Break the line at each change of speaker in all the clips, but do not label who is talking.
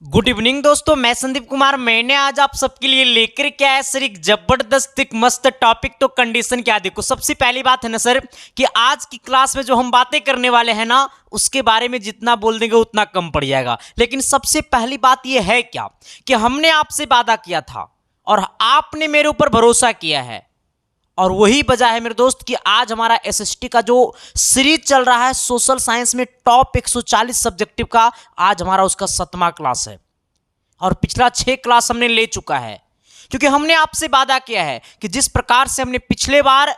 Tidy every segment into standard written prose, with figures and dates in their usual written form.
Good evening दोस्तों, मैं संदीप कुमार। मैंने आज आप सबके लिए लेकर के आया सर एक जबरदस्त एक मस्त टॉपिक। तो कंडीशन क्या देखो, सबसे पहली बात है ना सर कि आज की क्लास में जो हम बातें करने वाले हैं ना उसके बारे में जितना बोल देंगे उतना कम पड़ जाएगा। लेकिन सबसे पहली बात यह है क्या कि हमने आपसे वादा किया था और आपने मेरे ऊपर भरोसा किया है, और वही वजह है मेरे दोस्त कि आज हमारा एसएसटी का जो सीरीज चल रहा है सोशल साइंस में टॉप 140 सब्जेक्टिव का, आज हमारा उसका 7वां क्लास है और पिछला 6 क्लास हमने ले चुका है। क्योंकि हमने आपसे वादा किया है कि जिस प्रकार से हमने पिछले बार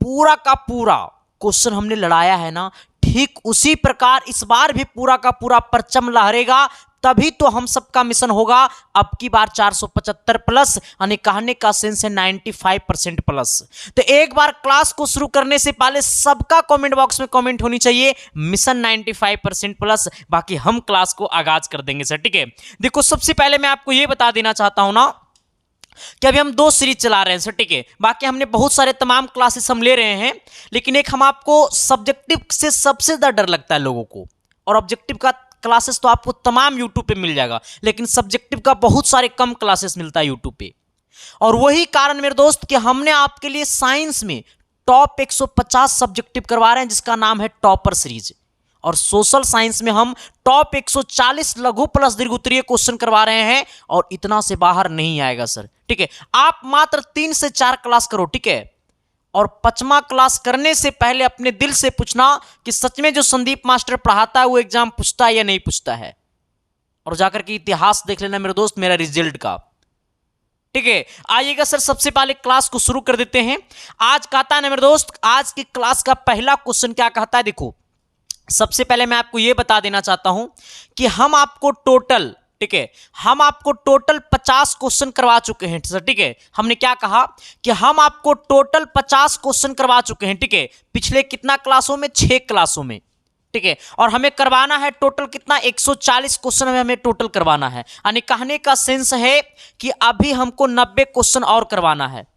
पूरा का पूरा क्वेश्चन हमने लड़ाया है ना, ठीक उसी प्रकार इस बार भी पूरा का पूरा परचम लहरेगा, तभी तो हम सबका मिशन होगा अब की बार 475 प्लस, यानी कहने का सेंस है 95% प्लस। तो एक बार क्लास को शुरू करने से पहले सबका कमेंट बॉक्स में कमेंट होनी चाहिए मिशन 95% प्लस, बाकी हम क्लास को आगाज कर देंगे सर। ठीक है, देखो सबसे पहले मैं आपको यह बता देना चाहता हूं ना कि अभी हम 2 सीरीज चला रहे हैं सर। ठीक है, बाकी हमने बहुत सारे तमाम क्लासेस हम ले रहे हैं, लेकिन एक हम आपको सब्जेक्टिव से सबसे ज्यादा डर लगता है लोगों को, और ऑब्जेक्टिव का क्लासेस तो आपको तमाम यूट्यूब पे मिल जाएगा, लेकिन सब्जेक्टिव का बहुत सारे कम क्लासेस मिलता है यूट्यूब पे। और वही कारण मेरे दोस्त कि हमने आपके लिए साइंस में टॉप 150 सब्जेक्टिव करवा रहे हैं जिसका नाम है टॉपर सीरीज, और सोशल साइंस में हम टॉप 140 लघु प्लस दीर्घ उत्तरीय क्वेश्चन करवा रहे हैं, और इतना से बाहर नहीं आएगा सर। ठीक है, आप मात्र 3 से 4 क्लास करो। ठीक है, और 5वां क्लास करने से पहले अपने दिल से पूछना कि सच में जो संदीप मास्टर पढ़ाता है वो एग्जाम पूछता है या नहीं पूछता है, और जाकर के इतिहास देख लेना मेरे दोस्त मेरा रिजल्ट का। ठीक है, आइएगा सर, सबसे पहले क्लास को शुरू कर देते हैं। आज कहता है ना मेरे दोस्त, आज की क्लास का पहला क्वेश्चन क्या कहता है, देखो सबसे पहले मैं आपको यह बता देना चाहता हूं कि हम आपको टोटल, ठीक है, हम आपको टोटल 50 क्वेश्चन करवा चुके हैं सर। ठीक है, हमने क्या कहा कि हम आपको टोटल 50 क्वेश्चन करवा चुके हैं। ठीक है, पिछले कितना क्लासों में, 6 क्लासों में। ठीक है, और हमें करवाना है टोटल कितना, 140 क्वेश्चन हमें टोटल करवाना है, यानी कहने का सेंस है कि अभी हमको 90 क्वेश्चन और करवाना है।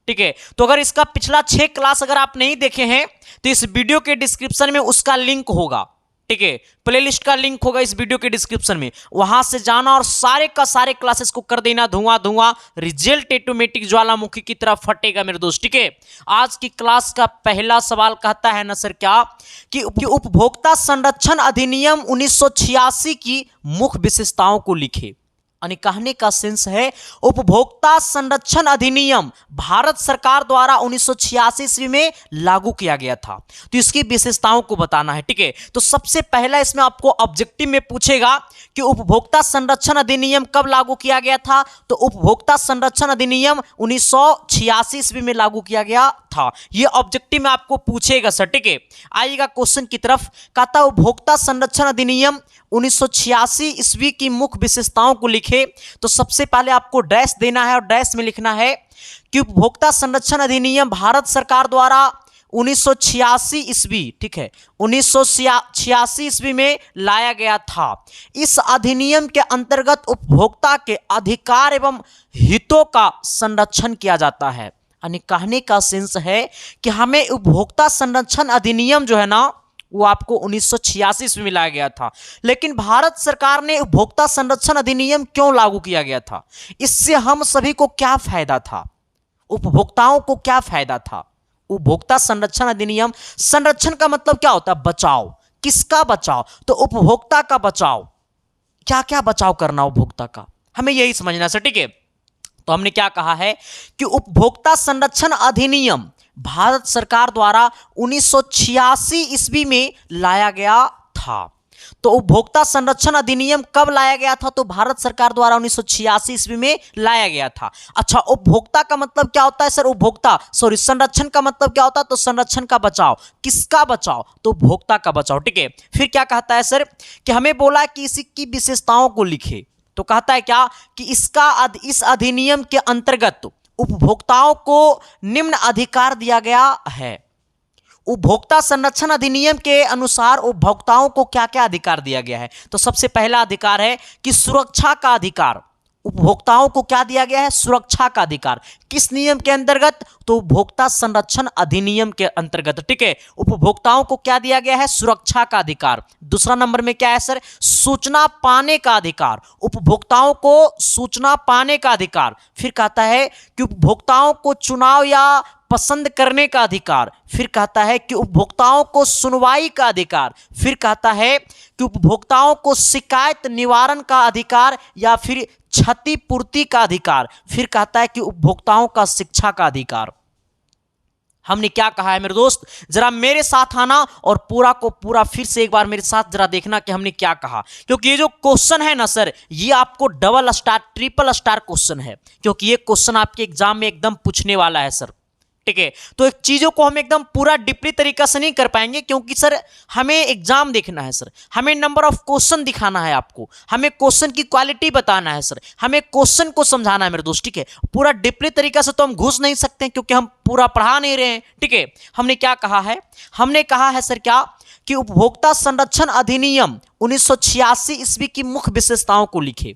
ठीक है, तो अगर इसका पिछला 6 क्लास अगर आप नहीं देखे हैं तो इस वीडियो के डिस्क्रिप्शन में उसका लिंक होगा। ठीक है, प्लेलिस्ट का लिंक होगा इस वीडियो के डिस्क्रिप्शन में, वहां से जाना और सारे का सारे क्लासेस को कर देना धुआं धुआं, रिजल्ट ऑटोमेटिक ज्वालामुखी की तरफ फटेगा मेरे दोस्त। ठीक है, आज की क्लास का पहला सवाल कहता है ना सर क्या कि उपभोक्ता संरक्षण अधिनियम 1986 की मुख्य विशेषताओं को लिखे, यानी कहने का सेंस है उपभोक्ता संरक्षण अधिनियम भारत सरकार द्वारा 1986 ईस्वी में लागू किया गया था, तो इसकी विशेषताओं को बताना है। ठीक है, तो सबसे पहला इसमें आपको ऑब्जेक्टिव में पूछेगा कि उपभोक्ता संरक्षण अधिनियम कब लागू किया गया था, तो उपभोक्ता संरक्षण अधिनियम 1986 ईस्वी में लागू किया गया था, ये ऑब्जेक्टिव में आपको पूछेगा सर। ठीक है, आइएगा क्वेश्चन की तरफ। कहता है उपभोक्ता संरक्षण अधिनियम 1986 ईस्वी की मुख्य विशेषताओं को लिखे, तो सबसे पहले आपको डैश देना है और डैश में लिखना है कि उपभोक्ता संरक्षण अधिनियम भारत सरकार द्वारा 1986 ईस्वी, ठीक है, 1986 ईस्वी में लाया गया था। इस अधिनियम के अंतर्गत उपभोक्ता के अधिकार एवं हितों का संरक्षण किया जाता है, यानी कहने का सेंस है कि हमें उपभोक्ता संरक्षण अधिनियम जो है ना वो आपको 1986 ईस्वी में लाया गया था। लेकिन भारत सरकार ने उपभोक्ता संरक्षण अधिनियम क्यों लागू किया गया था, इससे हम सभी को क्या फायदा था, उपभोक्ताओं को क्या फायदा था। उपभोक्ता संरक्षण अधिनियम, संरक्षण का मतलब क्या होता है, बचाव। किसका बचाव, तो उपभोक्ता का बचाव। क्या क्या बचाव करना उपभोक्ता का, हमें यही समझना सर। ठीक है, तो हमने क्या कहा है कि उपभोक्ता संरक्षण अधिनियम भारत सरकार द्वारा 1986 ईस्वी में लाया गया था। तो उपभोक्ता संरक्षण अधिनियम कब लाया गया था, तो भारत सरकार द्वारा 1986 ईस्वी में लाया गया था। अच्छा, उपभोक्ता का मतलब क्या होता है सर, उपभोक्ता सॉरी संरक्षण का मतलब क्या होता है, तो संरक्षण का बचाव। किसका बचाव, तो उपभोक्ता का बचाव। ठीक है, फिर क्या कहता है सर कि हमें बोला कि इसकी विशेषताओं को लिखे, तो कहता है क्या कि इस अधिनियम के अंतर्गत उपभोक्ताओं को निम्न अधिकार दिया गया है। उपभोक्ता संरक्षण अधिनियम के अनुसार उपभोक्ताओं को क्या क्या अधिकार दिया गया है, तो सबसे पहला अधिकार है कि सुरक्षा का अधिकार। उपभोक्ताओं को क्या दिया गया है? सुरक्षा का अधिकार। किस नियम के अंतर्गत? तो उपभोक्ता संरक्षण अधिनियम के अंतर्गत। ठीक है, उपभोक्ताओं को क्या दिया गया है? सुरक्षा का अधिकार। दूसरा नंबर में क्या है सर? सूचना पाने का अधिकार। उपभोक्ताओं को सूचना पाने का अधिकार। फिर कहता है कि उपभोक्ताओं को चुनाव या पसंद करने का अधिकार। फिर कहता है कि उपभोक्ताओं को सुनवाई का अधिकार। फिर कहता है कि उपभोक्ताओं को शिकायत निवारण का अधिकार या फिर क्षतिपूर्ति का अधिकार। फिर कहता है कि उपभोक्ताओं का शिक्षा का अधिकार। हमने क्या कहा है मेरे दोस्त? जरा मेरे साथ आना और पूरा को पूरा फिर से एक बार मेरे साथ जरा देखना कि हमने क्या कहा, क्योंकि ये जो क्वेश्चन है ना सर, ये आपको double star triple star question है, क्योंकि ये क्वेश्चन आपके एग्जाम में एकदम पूछने वाला है सर। ठीक है, तो एक चीजों को हम एकदम पूरा डीपली तरीका से नहीं कर पाएंगे, क्योंकि सर हमें एग्जाम देखना है सर, हमें नंबर ऑफ क्वेश्चन दिखाना है आपको, हमें क्वेश्चन की क्वालिटी बताना है सर, हमें क्वेश्चन को समझाना है मेरे दोस्त। ठीक है, पूरा डीपली तरीका से तो हम घुस नहीं सकते हैं, क्योंकि हम पूरा पढ़ा नहीं रहे हैं। ठीक है, हमने क्या कहा है? हमने कहा है सर क्या कि उपभोक्ता संरक्षण अधिनियम 1986 ईस्वी की मुख्य विशेषताओं को लिखे।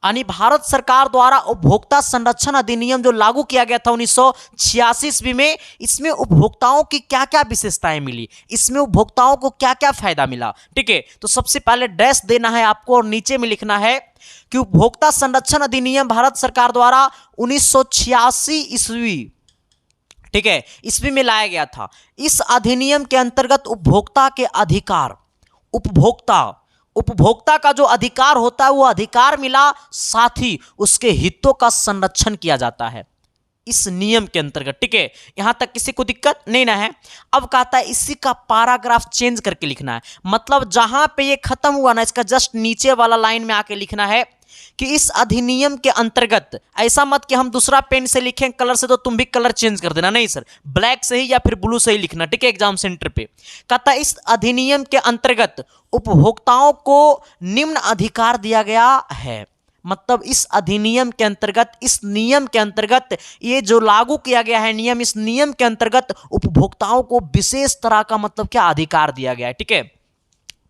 यानी भारत सरकार द्वारा उपभोक्ता संरक्षण अधिनियम जो लागू किया गया था 1986 ईस्वी में, इसमें उपभोक्ताओं की क्या क्या विशेषताएं मिली, इसमें उपभोक्ताओं को क्या क्या फायदा मिला। ठीक है, तो सबसे पहले डैश देना है आपको और नीचे में लिखना है कि उपभोक्ता संरक्षण अधिनियम भारत सरकार द्वारा 1986 ईस्वी, ठीक है, ईस्वी में लाया गया था। इस अधिनियम के अंतर्गत उपभोक्ता के अधिकार, उपभोक्ता का जो अधिकार होता है वो अधिकार मिला, साथ ही उसके हितों का संरक्षण किया जाता है इस नियम के अंतर्गत। ठीक है, यहां तक किसी को दिक्कत नहीं ना है। अब कहता है इसी का पैराग्राफ चेंज करके लिखना है, मतलब जहां पे ये खत्म हुआ ना, इसका जस्ट नीचे वाला लाइन में आके लिखना है कि इस अधिनियम के अंतर्गत। ऐसा मत कि हम दूसरा पेन से लिखें कलर से तो तुम भी कलर चेंज कर देना, नहीं सर, ब्लैक से ही या फिर ब्लू से ही लिखना। ठीक है, एग्जाम सेंटर पे कहता है इस अधिनियम के अंतर्गत उपभोक्ताओं को निम्न अधिकार दिया गया है। मतलब इस अधिनियम के अंतर्गत, इस नियम के अंतर्गत, ये जो लागू किया गया है नियम, इस नियम के अंतर्गत उपभोक्ताओं को विशेष तरह का मतलब क्या अधिकार दिया गया है। ठीक है,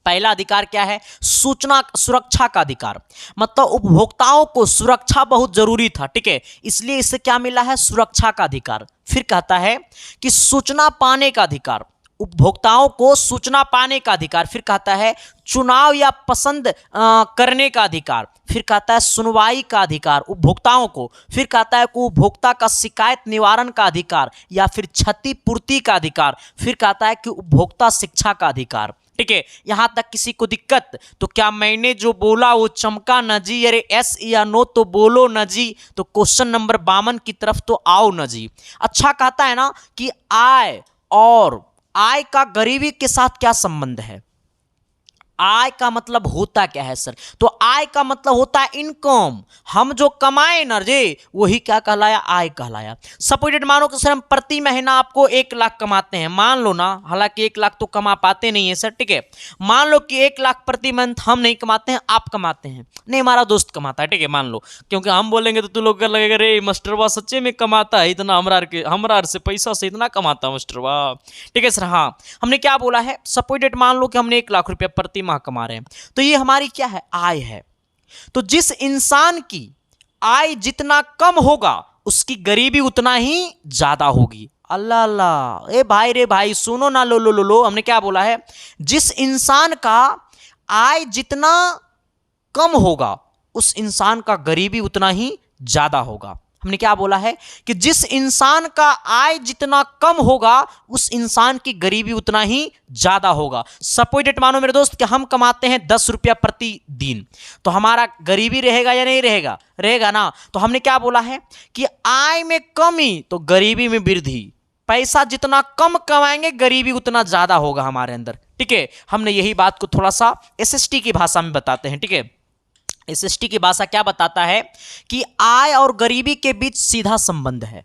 पहला अधिकार क्या है? सूचना सुरक्षा का अधिकार। मतलब उपभोक्ताओं को सुरक्षा बहुत जरूरी था। ठीक है, इसलिए इससे क्या मिला है? सुरक्षा का अधिकार। फिर कहता है कि सूचना पाने का अधिकार, उपभोक्ताओं को सूचना पाने का अधिकार। फिर कहता है चुनाव या पसंद करने का अधिकार। फिर कहता है सुनवाई का अधिकार उपभोक्ताओं को। फिर कहता है कि उपभोक्ता का शिकायत निवारण का अधिकार या फिर क्षतिपूर्ति का अधिकार। फिर कहता है कि उपभोक्ता शिक्षा का अधिकार। ठीक है, यहां तक किसी को दिक्कत? तो क्या मैंने जो बोला वो चमका न जी? अरे एस या नो तो बोलो न जी। तो क्वेश्चन नंबर 52 की तरफ तो आओ न जी। अच्छा, कहता है ना कि आय और आय का गरीबी के साथ क्या संबंध है? आय का मतलब होता क्या है सर? तो आय का मतलब होता है इनकम। हम जो कमाए ना जी, वही क्या कहलाया? आय कहलाया। सपोजिट मानो कि सर हम प्रति महीना आपको 1 लाख कमाते हैं, मान लो ना, हालांकि 1 लाख तो कमा पाते नहीं है सर। ठीक है, मान लो कि 1 लाख प्रति मंथ हम नहीं कमाते हैं, आप कमाते हैं, नहीं हमारा दोस्त कमाता है। ठीक है, मान लो, क्योंकि हम बोलेंगे तो तू लोग लगेगा रे मास्टरवा सच्चे में कमाता है इतना, हमरा से पैसा से इतना कमाता मास्टरवा। ठीक है सर, हाँ, हमने क्या बोला है? सपोजिट मान लो कि हमने 1 लाख रुपया प्रति कमा रहे हैं, तो ये हमारी क्या है? आय है। तो जिस इंसान की आय जितना कम होगा उसकी गरीबी उतना ही ज्यादा होगी। अल्लाह अल्लाह, ए भाई रे भाई सुनो ना, लो लो लो लो, हमने क्या बोला है? जिस इंसान का आय जितना कम होगा उस इंसान का गरीबी उतना ही ज्यादा होगा। हमने क्या बोला है कि जिस इंसान का आय जितना कम होगा उस इंसान की गरीबी उतना ही ज्यादा होगा। सपोज डेट मानो मेरे दोस्त कि हम कमाते हैं 10 रुपया प्रति दिन, तो हमारा गरीबी रहेगा या नहीं रहेगा? रहेगा ना। तो हमने क्या बोला है कि आय में कमी तो गरीबी में वृद्धि। पैसा जितना कम कमाएंगे गरीबी उतना ज्यादा होगा हमारे अंदर। ठीक है, हमने यही बात को थोड़ा सा एसएसटी की भाषा में बताते हैं। ठीक है, एसएसटी की भाषा क्या बताता है कि आय और गरीबी के बीच सीधा संबंध है।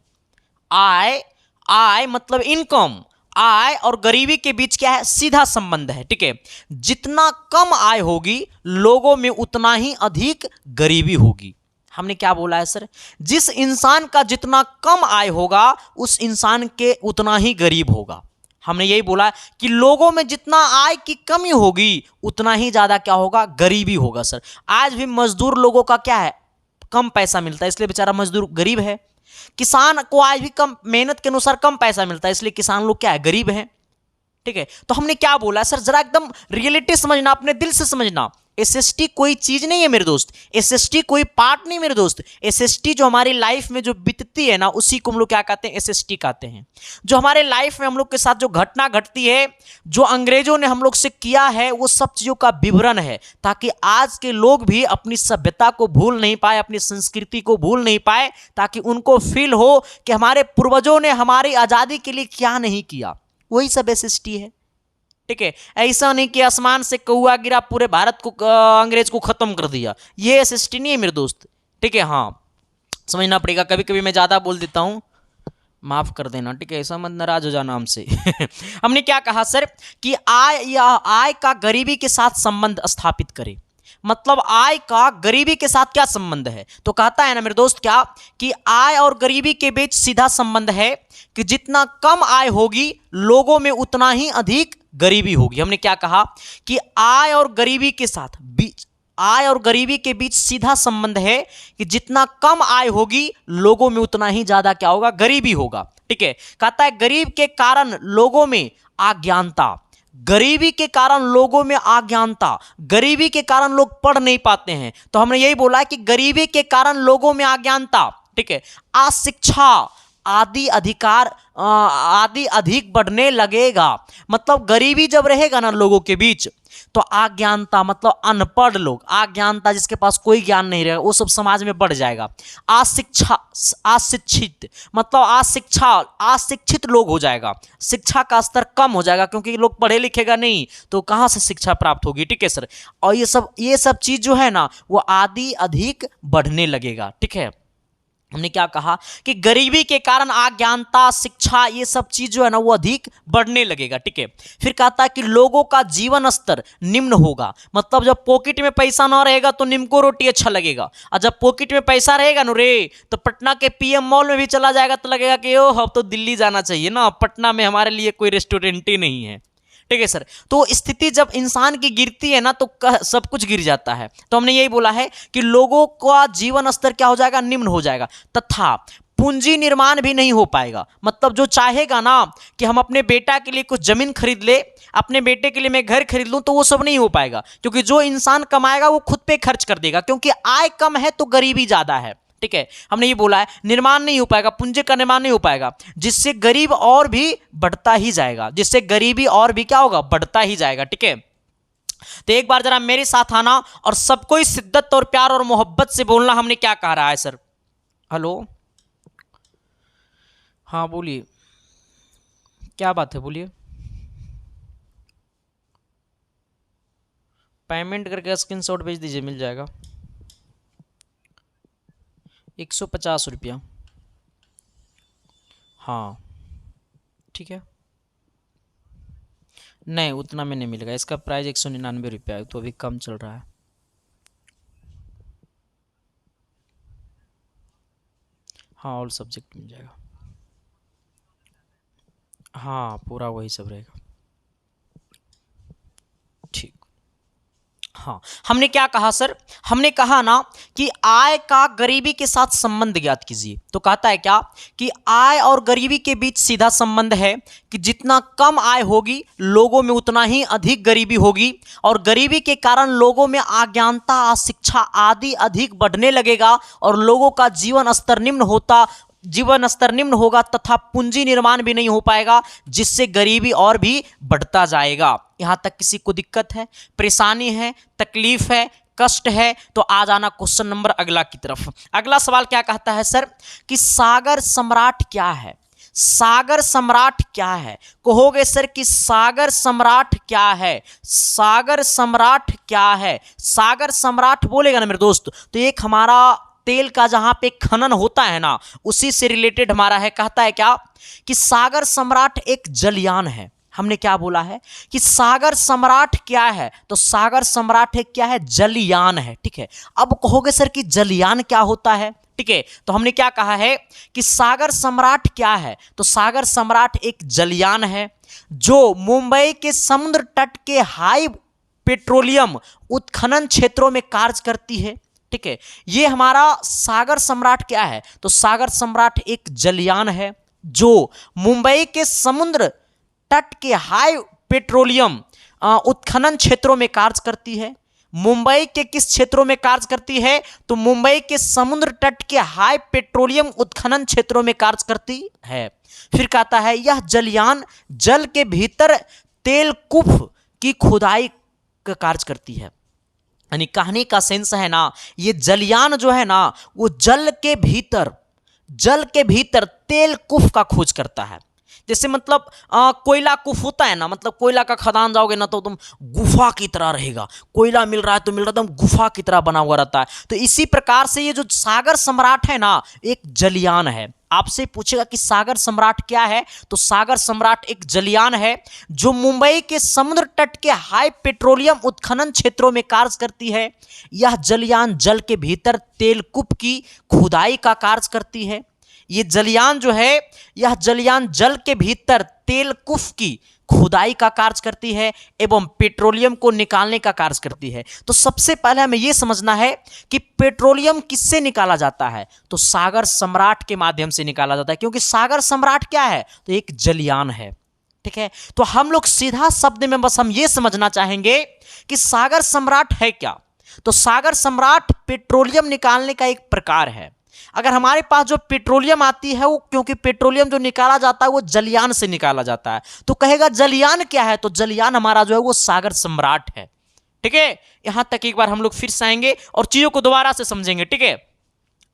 आय मतलब इनकम, आय और गरीबी के बीच क्या है? सीधा संबंध है। ठीक है, जितना कम आय होगी लोगों में उतना ही अधिक गरीबी होगी। हमने क्या बोला है सर? जिस इंसान का जितना कम आय होगा उस इंसान के उतना ही गरीब होगा। हमने यही बोला कि लोगों में जितना आय की कमी होगी उतना ही ज्यादा क्या होगा? गरीबी होगा सर। आज भी मजदूर लोगों का क्या है? कम पैसा मिलता है, इसलिए बेचारा मजदूर गरीब है। किसान को आज भी कम मेहनत के अनुसार कम पैसा मिलता है, इसलिए किसान लोग क्या है, गरीब हैं। ठीक है, तो हमने क्या बोला सर, जरा एकदम रियलिटी समझना, अपने दिल से समझना। एसएसटी कोई चीज नहीं है मेरे दोस्त, एसएसटी कोई पार्ट नहीं मेरे दोस्त। एसएसटी जो हमारी लाइफ में जो बीतती है ना, उसी को हम लोग क्या कहते हैं, एसएसटी कहते हैं। जो हमारे लाइफ में हम लोग के साथ जो घटना घटती है, जो अंग्रेजों ने हम लोग से किया है, वो सब चीजों का विवरण है, ताकि आज के लोग भी अपनी सभ्यता को भूल नहीं पाए, अपनी संस्कृति को भूल नहीं पाए, ताकि उनको फील हो कि हमारे पूर्वजों ने हमारी आजादी के लिए क्या नहीं किया। वही सब एसएसटी है। ठीक है, ऐसा नहीं कि आसमान से कौआ गिरा पूरे भारत को अंग्रेज को खत्म कर दिया, ये एसएसटी नहीं है मेरे दोस्त। ठीक है, हाँ समझना पड़ेगा, कभी कभी मैं ज़्यादा बोल देता हूँ, माफ कर देना। ठीक है, ऐसा मत नाराज हो जाना हमसे। हमने क्या कहा सर कि आय का गरीबी के साथ संबंध स्थापित करे। मतलब आय का गरीबी के साथ क्या संबंध है, तो कहता है ना मेरे दोस्त क्या कि आय और गरीबी के बीच सीधा संबंध है कि जितना कम आय होगी लोगों में उतना ही अधिक गरीबी होगी। हमने क्या कहा कि आय और गरीबी के बीच सीधा संबंध है कि जितना कम आय होगी लोगों में उतना ही ज्यादा क्या होगा, गरीबी होगा। ठीक है, कहता है गरीब के कारण लोगों में अज्ञानता, गरीबी के कारण लोगों में अज्ञानता, गरीबी के कारण लोग पढ़ नहीं पाते हैं। तो हमने यही बोला कि गरीबी के कारण लोगों में अज्ञानता, ठीक है, अशिक्षा आदि अधिक बढ़ने लगेगा। मतलब गरीबी जब रहेगा ना लोगों के बीच, तो अज्ञानता मतलब अनपढ़ लोग, अज्ञानता जिसके पास कोई ज्ञान नहीं रहेगा, वो सब समाज में बढ़ जाएगा। अशिक्षित मतलब अशिक्षित लोग हो जाएगा, शिक्षा का स्तर कम हो जाएगा, क्योंकि लोग पढ़े लिखेगा नहीं तो कहाँ से शिक्षा प्राप्त होगी। ठीक है सर, और ये सब चीज जो है ना वो आदि अधिक बढ़ने लगेगा। ठीक है, हमने क्या कहा कि गरीबी के कारण अज्ञानता, शिक्षा, ये सब चीज जो है ना वो अधिक बढ़ने लगेगा। ठीक है, फिर कहता है कि लोगों का जीवन स्तर निम्न होगा। मतलब जब पॉकेट में पैसा ना रहेगा तो निम्को रोटी अच्छा लगेगा, और जब पॉकेट में पैसा रहेगा ना रे, तो पटना के पीएम मॉल में भी चला जाएगा तो लगेगा कि ओ अब तो दिल्ली जाना चाहिए ना, पटना में हमारे लिए कोई रेस्टोरेंट ही नहीं है। ठीक है सर, तो स्थिति जब इंसान की गिरती है ना तो सब कुछ गिर जाता है। तो हमने यही बोला है कि लोगों का जीवन स्तर क्या हो जाएगा, निम्न हो जाएगा, तथा पूंजी निर्माण भी नहीं हो पाएगा। मतलब जो चाहेगा ना कि हम अपने बेटा के लिए कुछ जमीन खरीद ले, अपने बेटे के लिए मैं घर खरीद लूं, तो वो सब नहीं हो पाएगा, क्योंकि जो इंसान कमाएगा वो खुद पे खर्च कर देगा, क्योंकि आय कम है तो गरीबी ज्यादा है। ठीक है, हमने ये बोला है निर्माण नहीं हो पाएगा, पूंजी का निर्माण नहीं हो पाएगा, जिससे गरीब और भी बढ़ता ही जाएगा, जिससे गरीबी और भी क्या होगा, बढ़ता ही जाएगा। ठीक है, तो एक बार जरा मेरे साथ आना और सबको शिद्दत और प्यार और मोहब्बत से बोलना, हमने क्या कह रहा है सर। हेलो, हाँ बोलिए, क्या बात है, बोलिए। पेमेंट करके स्क्रीनशॉट भेज दीजिए, मिल जाएगा। 150 रुपया, हाँ ठीक है। नहीं उतना में नहीं मिलेगा, इसका प्राइस 199 रुपया है, तो अभी कम चल रहा है। हाँ ऑल सब्जेक्ट मिल जाएगा, हाँ पूरा वही सब रहेगा। ठीक, हाँ हमने क्या कहा सर, हमने कहा ना कि आय का गरीबी के साथ संबंध ज्ञात कीजिए। तो कहता है क्या कि आय और गरीबी के बीच सीधा संबंध है कि जितना कम आय होगी लोगों में उतना ही अधिक गरीबी होगी, और गरीबी के कारण लोगों में अज्ञानता, अशिक्षा आदि अधिक बढ़ने लगेगा, और लोगों का जीवन स्तर निम्न होगा तथा पूंजी निर्माण भी नहीं हो पाएगा, जिससे गरीबी और भी बढ़ता जाएगा। यहां तक किसी को दिक्कत है, परेशानी है, तकलीफ है, कष्ट है, तो आ जाना क्वेश्चन नंबर अगला की तरफ। अगला सवाल क्या कहता है सर कि सागर सम्राट क्या है। सागर सम्राट क्या है, कहोगे सर कि सागर सम्राट क्या है, सागर सम्राट क्या है। सागर सम्राट बोलेगा ना मेरे दोस्त, तो एक हमारा तेल का जहां पे खनन होता है ना, उसी से रिलेटेड हमारा है। कहता है क्या कि सागर सम्राट एक जलयान है। हमने क्या बोला है कि सागर सम्राट क्या है, तो सागर सम्राट है क्या है, जलयान है। ठीक है, अब कहोगे सर कि जलयान क्या होता है। ठीक है, तो हमने क्या कहा है कि सागर सम्राट क्या है, तो सागर सम्राट एक जलयान है जो मुंबई के समुद्र तट के हाई पेट्रोलियम उत्खनन क्षेत्रों में कार्य करती है। ठीक है। ये हमारा सागर सम्राट क्या है? तो सागर सम्राट एक जलयान है जो मुंबई के समुद्र तट के हाई पेट्रोलियम उत्खनन क्षेत्रों में कार्य करती है। मुंबई के किस क्षेत्रों में कार्य करती है? तो मुंबई के समुद्र तट के हाई पेट्रोलियम उत्खनन क्षेत्रों में कार्य करती है। फिर कहता है यह जलयान जल के भीतर तेल कुफ की खुदाई का कार्य करती है। यानी कहने का सेंस है ना, ये जलयान जो है ना वो जल के भीतर तेल कुफ का खोज करता है। जैसे मतलब कोयला कुफ होता है ना, मतलब कोयला का खदान जाओगे ना तो तुम गुफा की तरह रहेगा, कोयला मिल रहा है तो मिल रहा है, तुम गुफा की तरह बना हुआ रहता है। तो इसी प्रकार से ये जो सागर सम्राट है ना एक जलयान है। आपसे पूछेगा कि सागर सम्राट क्या है? तो सागर सम्राट एक जलयान है जो मुंबई के समुद्र तट के हाई पेट्रोलियम उत्खनन क्षेत्रों में कार्य करती है। यह जलयान जल के भीतर तेलकुप की खुदाई का कार्य करती है। ये जलयान जो है, यह जलयान जल के भीतर तेलकुफ की खुदाई का कार्य करती है एवं पेट्रोलियम को निकालने का कार्य करती है। तो सबसे पहले हमें यह समझना है कि पेट्रोलियम किससे निकाला जाता है? तो सागर सम्राट के माध्यम से निकाला जाता है, क्योंकि सागर सम्राट क्या है? तो एक जलयान है। ठीक है, तो हम लोग सीधा शब्द में बस हम ये समझना चाहेंगे कि सागर सम्राट है क्या। तो सागर सम्राट पेट्रोलियम निकालने का एक प्रकार है। अगर हमारे पास जो पेट्रोलियम आती है वो, क्योंकि पेट्रोलियम जो निकाला जाता है वो जलयान से निकाला जाता है, तो कहेगा जलयान क्या है? तो जलयान हमारा जो है वो सागर सम्राट है। ठीक है, यहां तक एक बार हम लोग फिर से आएंगे और चीजों को दोबारा से समझेंगे। ठीक है,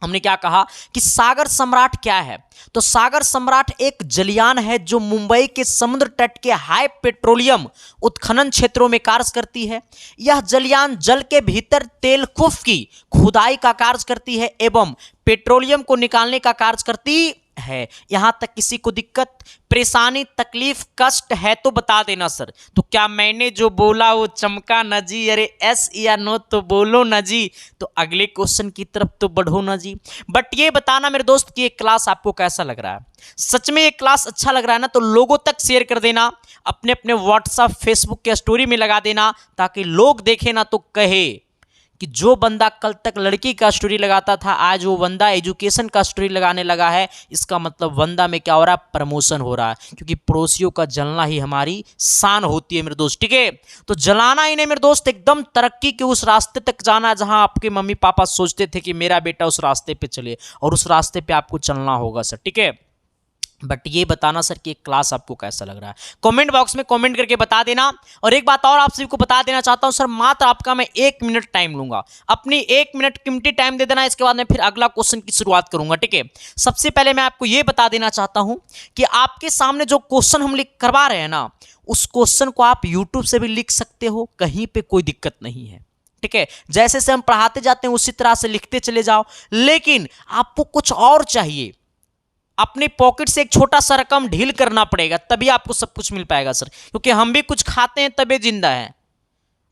हमने क्या कहा कि सागर सम्राट क्या है? तो सागर सम्राट एक जलयान है जो मुंबई के समुद्र तट के हाई पेट्रोलियम उत्खनन क्षेत्रों में कार्य करती है। यह जलयान जल के भीतर तेलकुफ की खुदाई का कार्य करती है एवं पेट्रोलियम को निकालने का कार्य करती है। यहां तक किसी को दिक्कत, परेशानी, तकलीफ, कष्ट है तो बता देना सर। तो क्या मैंने जो बोला वो चमका न जी? अरे एस या नो तो बोलो न जी। तो अगले क्वेश्चन की तरफ तो बढ़ो न जी। बट ये बताना मेरे दोस्त कि ये क्लास आपको कैसा लग रहा है। सच में ये क्लास अच्छा लग रहा है ना तो लोगों तक शेयर कर देना, अपने अपने व्हाट्सएप, फेसबुक के स्टोरी में लगा देना, ताकि लोग देखे ना तो कहे कि जो बंदा कल तक लड़की का स्टोरी लगाता था आज वो बंदा एजुकेशन का स्टोरी लगाने लगा है। इसका मतलब बंदा में क्या हो रहा है? प्रमोशन हो रहा है, क्योंकि पड़ोसियों का जलना ही हमारी शान होती है मेरे दोस्त। ठीक है, तो जलाना ही नहीं मेरे दोस्त, एकदम तरक्की के उस रास्ते तक जाना जहां आपके मम्मी पापा सोचते थे कि मेरा बेटा उस रास्ते पे चले, और उस रास्ते पे आपको चलना होगा सर। ठीक है, बट ये बताना सर कि क्लास आपको कैसा लग रहा है, कमेंट बॉक्स में कमेंट करके बता देना। और एक बात और आप सभी को बता देना चाहता हूं सर, मात्र आपका मैं 1 मिनट टाइम लूंगा, अपनी 1 मिनट कीमती टाइम दे देना। इसके बाद मैं फिर अगला क्वेश्चन की शुरुआत करूंगा। ठीक है, सबसे पहले मैं आपको ये बता देना चाहता हूं कि आपके सामने जो क्वेश्चन हम लिख करवा रहे हैं ना, उस क्वेश्चन को आप यूट्यूब से भी लिख सकते हो, कहीं पर कोई दिक्कत नहीं है। ठीक है, जैसे से हम पढ़ाते जाते हैं उसी तरह से लिखते चले जाओ, लेकिन आपको कुछ और चाहिए, अपने पॉकेट से एक छोटा सा रकम ढील करना पड़ेगा, तभी आपको सब कुछ मिल पाएगा सर। क्योंकि हम भी कुछ खाते हैं तभी जिंदा है,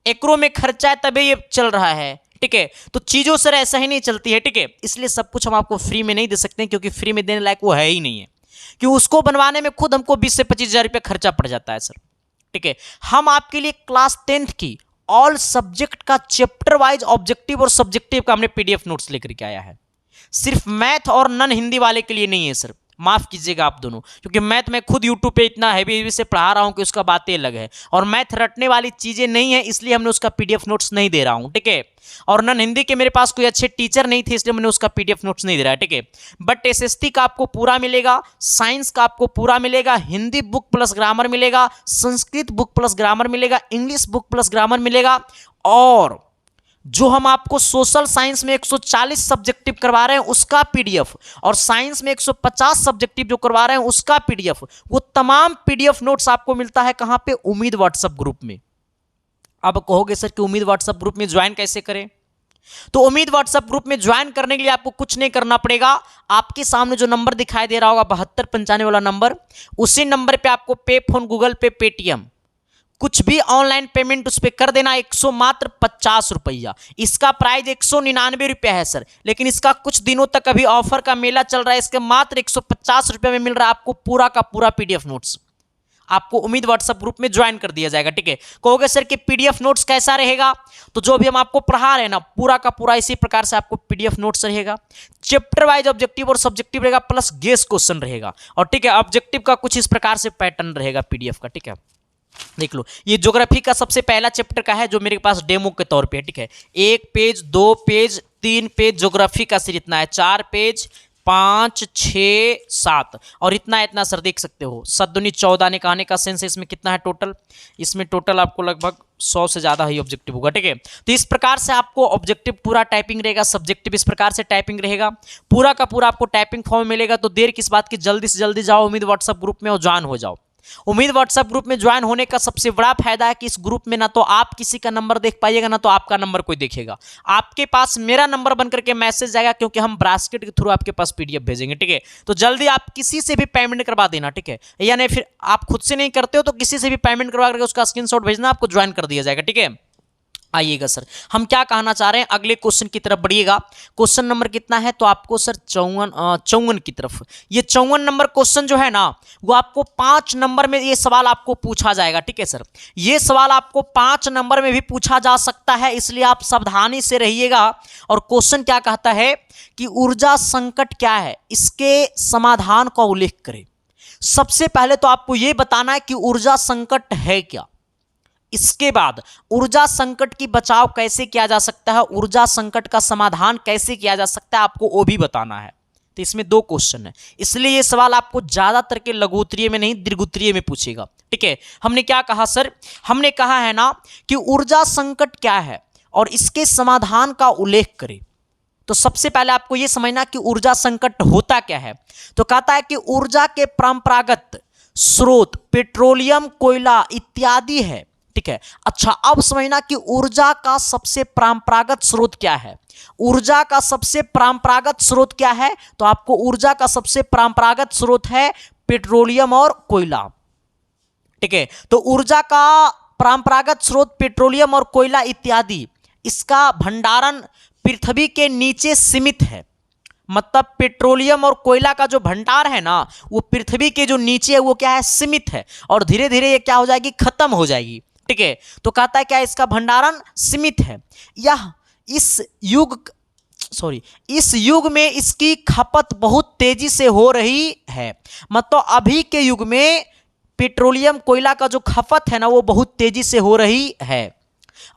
एकरों में खर्चा है तभी ये चल रहा है। ठीक है, तो चीजों सर ऐसा ही नहीं चलती है। ठीक है, इसलिए सब कुछ हम आपको फ्री में नहीं दे सकते, क्योंकि फ्री में देने लायक वो है ही नहीं है, कि उसको बनवाने में खुद हमको 20 से 25 हज़ार रुपये खर्चा पड़ जाता है सर। ठीक है, हम आपके लिए क्लास 10th की ऑल सब्जेक्ट का चैप्टर वाइज ऑब्जेक्टिव और सब्जेक्टिव का हमने PDF नोट्स लेकर के आया है। सिर्फ मैथ और नन हिंदी वाले के लिए नहीं है सर, माफ कीजिएगा आप दोनों, क्योंकि मैथ मैं खुद यूट्यूब पे इतना हैवी से पढ़ा रहा हूं कि उसका बातें अलग है, और मैथ रटने वाली चीजें नहीं है, इसलिए हमने उसका PDF नोट्स नहीं दे रहा हूं। ठीक है, और नन हिंदी के मेरे पास कोई अच्छे टीचर नहीं थे, इसलिए मैंने उसका PDF नोट्स नहीं दे रहा है। ठीक है, बट SST का आपको पूरा मिलेगा, साइंस का आपको पूरा मिलेगा, हिंदी बुक प्लस ग्रामर मिलेगा, संस्कृत बुक प्लस ग्रामर मिलेगा, इंग्लिश बुक प्लस ग्रामर मिलेगा, और जो हम आपको सोशल साइंस में 140 सब्जेक्टिव करवा रहे हैं उसका PDF, और साइंस में 150 सब्जेक्टिव जो करवा रहे हैं उसका PDF, वो तमाम PDF नोट्स आपको मिलता है कहां पे? उम्मीद व्हाट्सएप ग्रुप में। अब कहोगे सर कि उम्मीद व्हाट्सएप ग्रुप में ज्वाइन कैसे करें? तो उम्मीद व्हाट्सएप ग्रुप में ज्वाइन करने के लिए आपको कुछ नहीं करना पड़ेगा। आपके सामने जो नंबर दिखाई दे रहा होगा 7295 वाला नंबर, उसी नंबर पे आपको पे फोन, गूगल पे, पेटीएम, कुछ भी ऑनलाइन पेमेंट उस पर कर देना। 150 रुपया, इसका प्राइस 199 रुपया है सर, लेकिन इसका कुछ दिनों तक अभी ऑफर का मेला चल रहा है, इसके मात्र 150 रुपये में मिल रहा है आपको पूरा का पूरा PDF नोट्स। आपको उम्मीद व्हाट्सएप ग्रुप में ज्वाइन कर दिया जाएगा। ठीक है, कहोगे सर कि पीडीएफ नोट्स कैसा रहेगा, तो जो भी हम आपको पढ़ा रहे हैं ना पूरा का पूरा इसी प्रकार से आपको पीडीएफ नोट्स रहेगा। चैप्टर वाइज ऑब्जेक्टिव और सब्जेक्टिव रहेगा, प्लस गेस क्वेश्चन रहेगा। और ठीक है, ऑब्जेक्टिव का कुछ इस प्रकार से पैटर्न रहेगा पीडीएफ का। ठीक है, देख लो, ये ज्योग्राफी का सबसे पहला चैप्टर का है जो मेरे पास डेमो के तौर पे है। ठीक है, 1 पेज 2 पेज 3 पेज ज्योग्राफी का सिर्फ इतना है, 4 पेज 5 6 7 और इतना सर देख सकते हो, 7 दूनी 14 निकालने का सेंस है। इसमें कितना है टोटल, इसमें टोटल आपको लगभग 100 से ज़्यादा ही ऑब्जेक्टिव होगा। ठीक है, तो इस प्रकार से आपको ऑब्जेक्टिव पूरा टाइपिंग रहेगा, सब्जेक्टिव इस प्रकार से टाइपिंग रहेगा, पूरा का पूरा आपको टाइपिंग फॉर्म मिलेगा। तो देर किस बात की, जल्दी से जल्दी जाओ उम्मीद व्हाट्सएप ग्रुप में और ज्वाइन हो जाओ। उम्मीद व्हाट्सएप ग्रुप में ज्वाइन होने का सबसे बड़ा फायदा है कि इस ग्रुप में ना तो आप किसी का नंबर देख पाइएगा, ना तो आपका नंबर कोई देखेगा। आपके पास मेरा नंबर बन करके मैसेज जाएगा, क्योंकि हम ब्रास्केट के थ्रू आपके पास पीडीएफ भेजेंगे। ठीक है, तो जल्दी आप किसी से भी पेमेंट करवा देना। ठीक है, या नहीं फिर आप खुद से नहीं करते हो तो किसी से भी पेमेंट करवा करके उसका स्क्रीनशॉट भेजना, आपको ज्वाइन कर दिया जाएगा। ठीक है, आइएगा सर, हम क्या कहना चाह रहे हैं, अगले क्वेश्चन की तरफ बढ़िएगा। क्वेश्चन नंबर कितना है, तो आपको सर 54 की तरफ, ये 54 नंबर क्वेश्चन जो है ना वो आपको 5 नंबर में ये सवाल आपको पूछा जाएगा। ठीक है सर, ये सवाल आपको 5 नंबर में भी पूछा जा सकता है, इसलिए आप सावधानी से रहिएगा। और क्वेश्चन क्या कहता है कि ऊर्जा संकट क्या है, इसके समाधान का उल्लेख करें। सबसे पहले तो आपको यह बताना है कि ऊर्जा संकट है क्या, इसके बाद ऊर्जा संकट की बचाव कैसे किया जा सकता है, ऊर्जा संकट का समाधान कैसे किया जा सकता है, आपको वो भी बताना है। तो इसमें 2 क्वेश्चन है, इसलिए ये सवाल आपको ज्यादातर के लघुत्तरीय में नहीं दीर्घोत्तरीय में पूछेगा। ठीक है, हमने क्या कहा सर, हमने कहा है ना कि ऊर्जा संकट क्या है और इसके समाधान का उल्लेख करें। तो सबसे पहले आपको यह समझना कि ऊर्जा संकट होता क्या है। तो कहता है कि ऊर्जा के परंपरागत स्रोत पेट्रोलियम, कोयला इत्यादि है। ठीक है, अच्छा अब समझना कि ऊर्जा का सबसे परंपरागत स्रोत क्या है। ऊर्जा का सबसे परंपरागत स्रोत क्या है, तो आपको ऊर्जा का सबसे परंपरागत स्रोत है पेट्रोलियम और कोयला। ठीक है, तो ऊर्जा का परंपरागत स्रोत पेट्रोलियम और कोयला इत्यादि, इसका भंडारण पृथ्वी के नीचे सीमित है। मतलब पेट्रोलियम और कोयला का जो भंडार है ना वो पृथ्वी के जो नीचे है वो क्या है, सीमित है, और धीरे धीरे ये क्या हो जाएगी, खत्म हो जाएगी। ठीक है, तो कहता है क्या इसका भंडारण सीमित है, यह इस युग में इसकी खपत बहुत तेजी से हो रही है। मतलब अभी के युग में पेट्रोलियम कोयला का जो खपत है ना वो बहुत तेजी से हो रही है,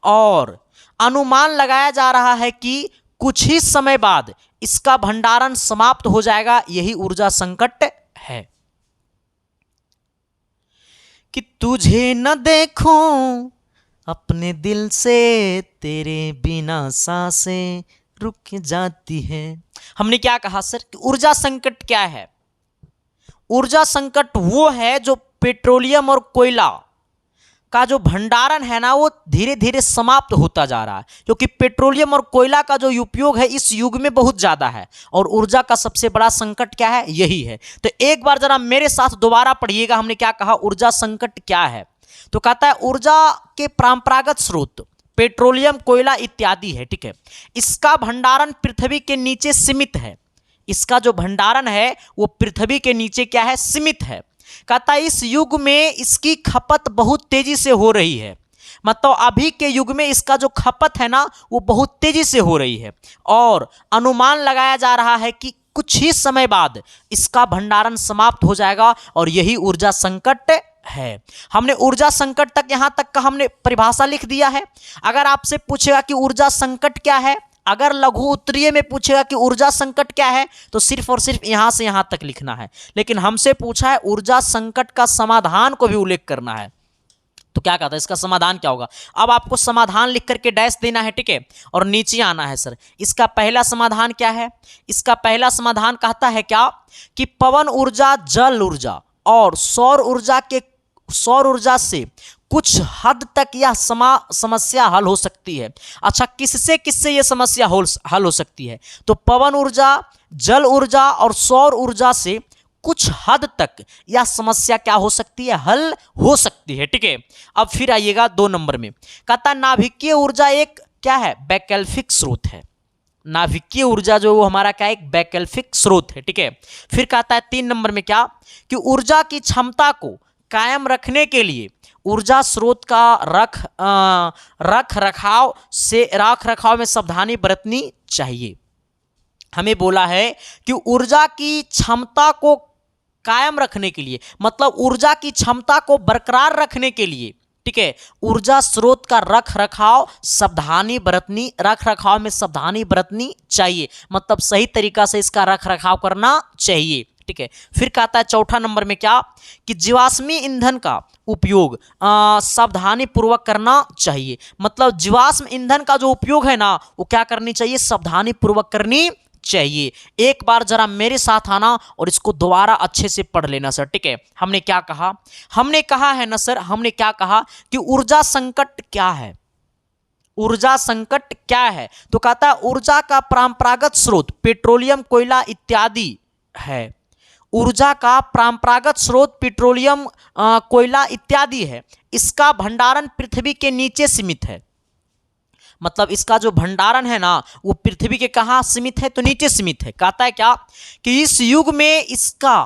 और अनुमान लगाया जा रहा है कि कुछ ही समय बाद इसका भंडारण समाप्त हो जाएगा, यही ऊर्जा संकट है। कि तुझे न देखूं अपने दिल से, तेरे बिना सांसें रुक जाती है। हमने क्या कहा सर कि ऊर्जा संकट क्या है, ऊर्जा संकट वो है जो पेट्रोलियम और कोयला का जो भंडारण है ना वो धीरे धीरे समाप्त होता जा रहा है, क्योंकि पेट्रोलियम और कोयला का जो उपयोग है इस युग में बहुत ज्यादा है, और ऊर्जा का सबसे बड़ा संकट क्या है, यही है। तो एक बार जरा मेरे साथ दोबारा पढ़िएगा, हमने क्या कहा, ऊर्जा संकट क्या है। तो कहता है ऊर्जा के परंपरागत स्रोत पेट्रोलियम कोयला इत्यादि है। ठीक है, इसका भंडारण पृथ्वी के नीचे सीमित है, इसका जो भंडारण है वो पृथ्वी के नीचे क्या है, सीमित है। कहता है इस युग में इसकी खपत बहुत तेजी से हो रही है, मतलब अभी के युग में इसका जो खपत है ना वो बहुत तेजी से हो रही है, और अनुमान लगाया जा रहा है कि कुछ ही समय बाद इसका भंडारण समाप्त हो जाएगा, और यही ऊर्जा संकट है। हमने ऊर्जा संकट तक यहां तक का हमने परिभाषा लिख दिया है। अगर आपसे पूछेगा कि ऊर्जा संकट क्या है, अगर लघु उत्तरीय में पूछेगा कि ऊर्जा संकट क्या है, तो सिर्फ और सिर्फ यहां से यहां तक लिखना है। लेकिन हमसे पूछा है ऊर्जा संकट का समाधान को भी उल्लेख करना है, तो क्या कहता है इसका समाधान क्या होगा। अब आपको समाधान लिख करके डैश देना है। ठीक है, और नीचे आना है सर। इसका पहला समाधान क्या है, इसका पहला समाधान कहता है क्या कि पवन ऊर्जा, जल ऊर्जा और सौर ऊर्जा से कुछ हद तक यह समस्या हल हो सकती है। अच्छा, किससे किससे यह समस्या हल हो सकती है, तो पवन ऊर्जा, जल ऊर्जा और सौर ऊर्जा से कुछ हद तक यह समस्या क्या हो सकती है, हल हो सकती है। ठीक है, अब फिर आइएगा 2 नंबर में। कहता है नाभिकीय ऊर्जा एक क्या है, वैकल्पिक स्रोत है। नाभिकीय ऊर्जा जो वो हमारा क्या है, एक वैकल्पिक स्रोत है। ठीक है, फिर कहता है 3 नंबर में क्या कि ऊर्जा की क्षमता को कायम रखने के लिए ऊर्जा स्रोत का रख रखाव में सावधानी बरतनी चाहिए। हमें बोला है कि ऊर्जा की क्षमता को कायम रखने के लिए, मतलब ऊर्जा की क्षमता को बरकरार रखने के लिए, ठीक है, ऊर्जा स्रोत का रख रखाव में सावधानी बरतनी चाहिए, मतलब सही तरीका से इसका रख रखाव करना चाहिए। ठीक है, फिर कहता है चौथा नंबर में क्या कि जीवाश्मी ईंधन का उपयोग सावधानी पूर्वक करना चाहिए, मतलब जीवाश्म ईंधन का जो उपयोग है ना वो क्या करनी चाहिए, सावधानी पूर्वक करनी चाहिए। एक बार जरा मेरे साथ आना और इसको दोबारा अच्छे से पढ़ लेना सर। ठीक है, हमने क्या कहा, हमने कहा है ना सर, हमने क्या कहा कि ऊर्जा संकट क्या है, ऊर्जा संकट क्या है, तो कहता है ऊर्जा का परंपरागत स्रोत पेट्रोलियम, कोयला इत्यादि है। ऊर्जा का परंपरागत स्रोत पेट्रोलियम, कोयला इत्यादि है। इसका भंडारण पृथ्वी के नीचे सीमित है, मतलब इसका जो भंडारण है ना वो पृथ्वी के कहाँ सीमित है, तो नीचे सीमित है। कहता है क्या कि इस युग में इसका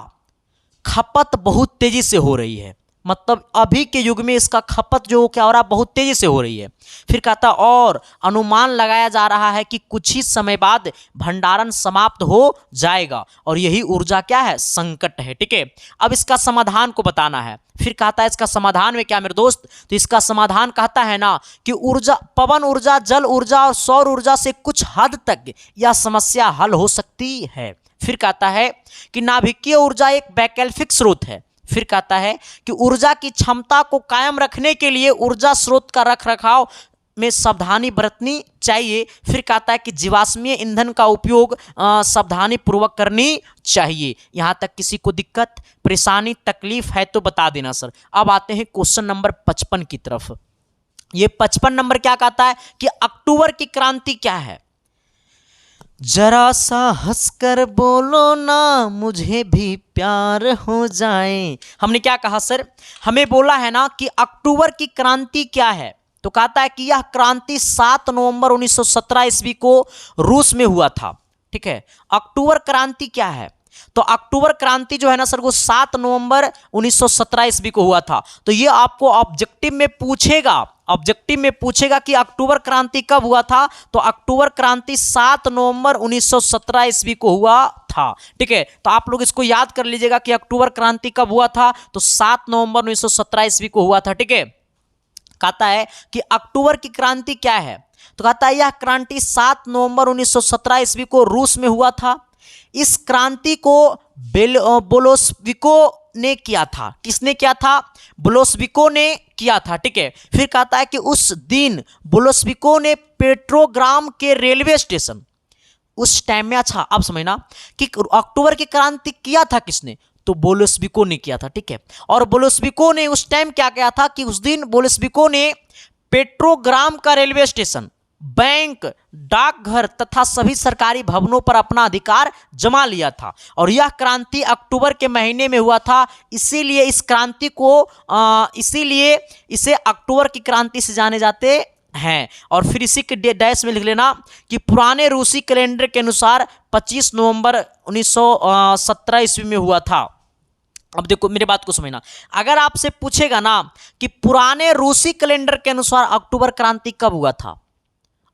खपत बहुत तेजी से हो रही है, मतलब अभी के युग में इसका खपत जो क्या हो रहा है, बहुत तेजी से हो रही है। फिर कहता और अनुमान लगाया जा रहा है कि कुछ ही समय बाद भंडारण समाप्त हो जाएगा और यही ऊर्जा क्या है, संकट है। ठीक है, अब इसका समाधान को बताना है। फिर कहता है इसका समाधान में क्या मेरे दोस्त, तो इसका समाधान कहता है ना कि ऊर्जा, पवन ऊर्जा, जल ऊर्जा और सौर ऊर्जा से कुछ हद तक यह समस्या हल हो सकती है। फिर कहता है कि नाभिकीय ऊर्जा एक वैकल्पिक स्रोत है। फिर कहता है कि ऊर्जा की क्षमता को कायम रखने के लिए ऊर्जा स्रोत का रखरखाव में सावधानी बरतनी चाहिए। फिर कहता है कि जीवाश्मीय ईंधन का उपयोग सावधानी पूर्वक करनी चाहिए। यहाँ तक किसी को दिक्कत, परेशानी, तकलीफ है तो बता देना सर। अब आते हैं क्वेश्चन नंबर 55 की तरफ। ये 55 नंबर क्या कहता है कि अक्टूबर की क्रांति क्या है, जरा सा हंसकर बोलो ना मुझे भी प्यार हो जाए। हमने क्या कहा सर, हमें बोला है ना कि अक्टूबर की क्रांति क्या है, तो कहता है कि यह क्रांति 7 नवंबर 1917 ईस्वी को रूस में हुआ था। ठीक है, अक्टूबर क्रांति क्या है, तो अक्टूबर क्रांति जो है ना सर वो 7 नवंबर 1917 ईस्वी को हुआ था। तो ये आपको ऑब्जेक्टिव में पूछेगा कि अक्टूबर क्रांति कब हुआ था, तो अक्टूबर क्रांति 7 नवंबर 1917 ईस्वी को हुआ था। ठीक है, तो आप लोग इसको याद कर लीजिएगा कि अक्टूबर क्रांति कब हुआ था, तो 7 नवंबर 1917 ईस्वी को हुआ था। ठीक है, कहता है कि अक्टूबर की क्रांति क्या है, तो कहता है यह क्रांति 7 नवंबर 1917 ईस्वी को रूस में हुआ था। इस क्रांति को बोल्शेविकों ने किया था। किसने किया था, बोल्शेविकों ने किया था। ठीक है, फिर कहता है कि उस दिन बोल्शेविकों ने पेट्रोग्राम के रेलवे स्टेशन, उस टाइम में, अच्छा अब समझना कि अक्टूबर की क्रांति किया था किसने, तो बोल्शेविकों ने किया था। ठीक है, और बोल्शेविकों ने उस टाइम क्या किया था कि उस दिन बोल्शेविकों ने पेट्रोग्राम का रेलवे स्टेशन, बैंक, डाकघर तथा सभी सरकारी भवनों पर अपना अधिकार जमा लिया था। और यह क्रांति अक्टूबर के महीने में हुआ था, इसीलिए इस क्रांति को इसीलिए इसे अक्टूबर की क्रांति से जाने जाते हैं। और फिर इसी के डैश में लिख लेना कि पुराने रूसी कैलेंडर के अनुसार 25 नवंबर 1917 ईस्वी में हुआ था। अब देखो मेरी बात को समझना, अगर आपसे पूछेगा ना कि पुराने रूसी कैलेंडर के अनुसार अक्टूबर क्रांति कब हुआ था,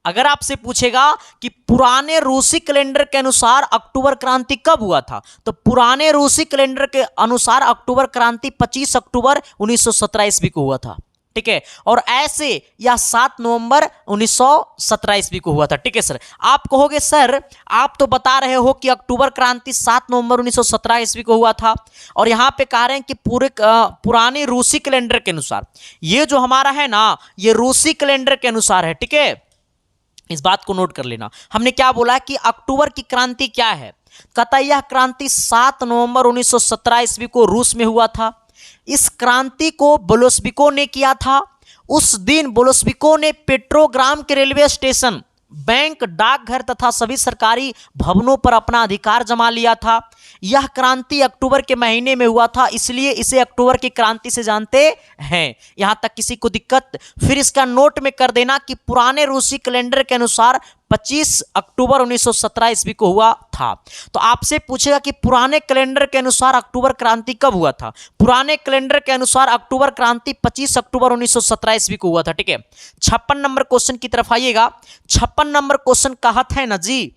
अगर आपसे पूछेगा कि पुराने रूसी कैलेंडर के अनुसार अक्टूबर क्रांति कब हुआ था, तो पुराने रूसी कैलेंडर के अनुसार अक्टूबर क्रांति 25 अक्टूबर 1917 ईस्वी को हुआ था। ठीक है, और ऐसे यह 7 नवंबर 1917 ईस्वी को हुआ था। ठीक है सर, आप कहोगे सर आप तो बता रहे हो कि अक्टूबर क्रांति 7 नवंबर 1917 ईस्वी को हुआ था, और यहाँ पे कह रहे हैं कि पुराने रूसी कैलेंडर के अनुसार, ये जो हमारा है ना ये रूसी कैलेंडर के अनुसार है। ठीक है, इस बात को नोट कर लेना। हमने क्या बोला कि अक्टूबर की क्रांति क्या है, कहता है यह क्रांति 7 नवंबर 1917 ईस्वी को रूस में हुआ था। इस क्रांति को बोल्शेविकों ने किया था। उस दिन बोल्शेविकों ने पेट्रोग्राम के रेलवे स्टेशन, बैंक, डाकघर तथा सभी सरकारी भवनों पर अपना अधिकार जमा लिया था। यह क्रांति अक्टूबर के महीने में हुआ था, इसलिए इसे अक्टूबर की क्रांति से जानते हैं। यहां तक किसी को दिक्कत, फिर इसका नोट में कर देना कि पुराने रूसी कैलेंडर के अनुसार 25 अक्टूबर 1917 ईस्वी को हुआ था। तो आपसे पूछेगा कि पुराने कैलेंडर के अनुसार अक्टूबर क्रांति कब हुआ था। पुराने कैलेंडर के अनुसार अक्टूबर क्रांति 25 अक्टूबर 1917 ईस्वी को हुआ था। ठीक है, 56 नंबर क्वेश्चन की तरफ आइएगा। 56 नंबर क्वेश्चन कहता है ना जी,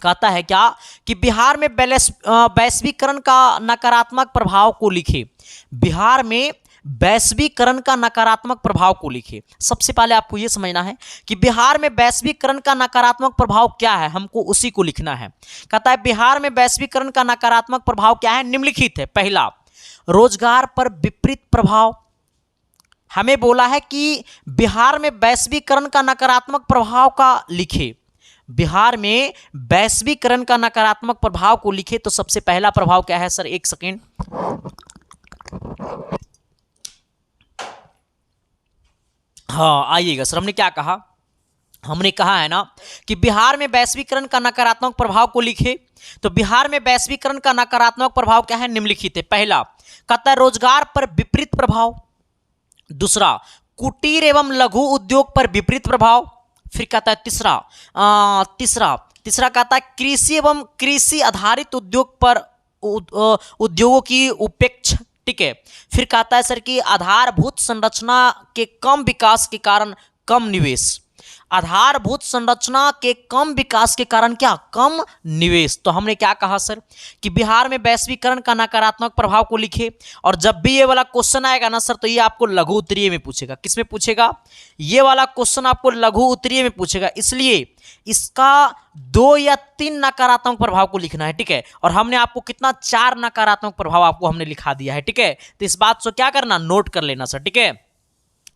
कहता है क्या कि बिहार में वैश्वीकरण का नकारात्मक प्रभाव को लिखे। बिहार में वैश्वीकरण का नकारात्मक प्रभाव को लिखे। सबसे पहले आपको यह समझना है कि बिहार में वैश्वीकरण का नकारात्मक प्रभाव क्या है, हमको उसी को लिखना है। कहता है बिहार में वैश्वीकरण का नकारात्मक प्रभाव क्या है, निम्नलिखित है। पहला, रोजगार पर विपरीत प्रभाव। हमें बोला है कि बिहार में वैश्वीकरण का नकारात्मक प्रभाव का लिखे। बिहार में वैश्वीकरण का नकारात्मक प्रभाव को लिखे तो सबसे पहला प्रभाव क्या है सर, एक सेकेंड। हाँ आइएगा सर, हमने क्या कहा, हमने कहा है ना कि बिहार में वैश्वीकरण का नकारात्मक प्रभाव को लिखे। तो बिहार में वैश्वीकरण का नकारात्मक प्रभाव क्या है, निम्नलिखित है। पहला, कहता है रोजगार पर विपरीत प्रभाव। दूसरा, कुटीर एवं लघु उद्योग पर विपरीत प्रभाव। फिर कहता है तीसरा कहता है कृषि एवं कृषि आधारित उद्योग पर उद्योगों की उपेक्षा। ठीक है, फिर कहता है सर कि आधारभूत संरचना के कम विकास के कारण कम निवेश। आधारभूत संरचना के कम विकास के कारण क्या, कम निवेश। तो हमने क्या कहा सर कि बिहार में वैश्वीकरण का नकारात्मक प्रभाव को लिखे। और जब भी ये वाला क्वेश्चन आएगा ना सर, तो ये आपको लघु उत्तरीय में पूछेगा। किसमें पूछेगा, ये वाला क्वेश्चन आपको लघु उत्तरीय में पूछेगा, इसलिए इसका 2 या 3 नकारात्मक प्रभाव को लिखना है। ठीक है, और हमने आपको कितना, 4 नकारात्मक प्रभाव आपको हमने लिखा दिया है। ठीक है, तो इस बात को क्या करना, नोट कर लेना सर। ठीक है,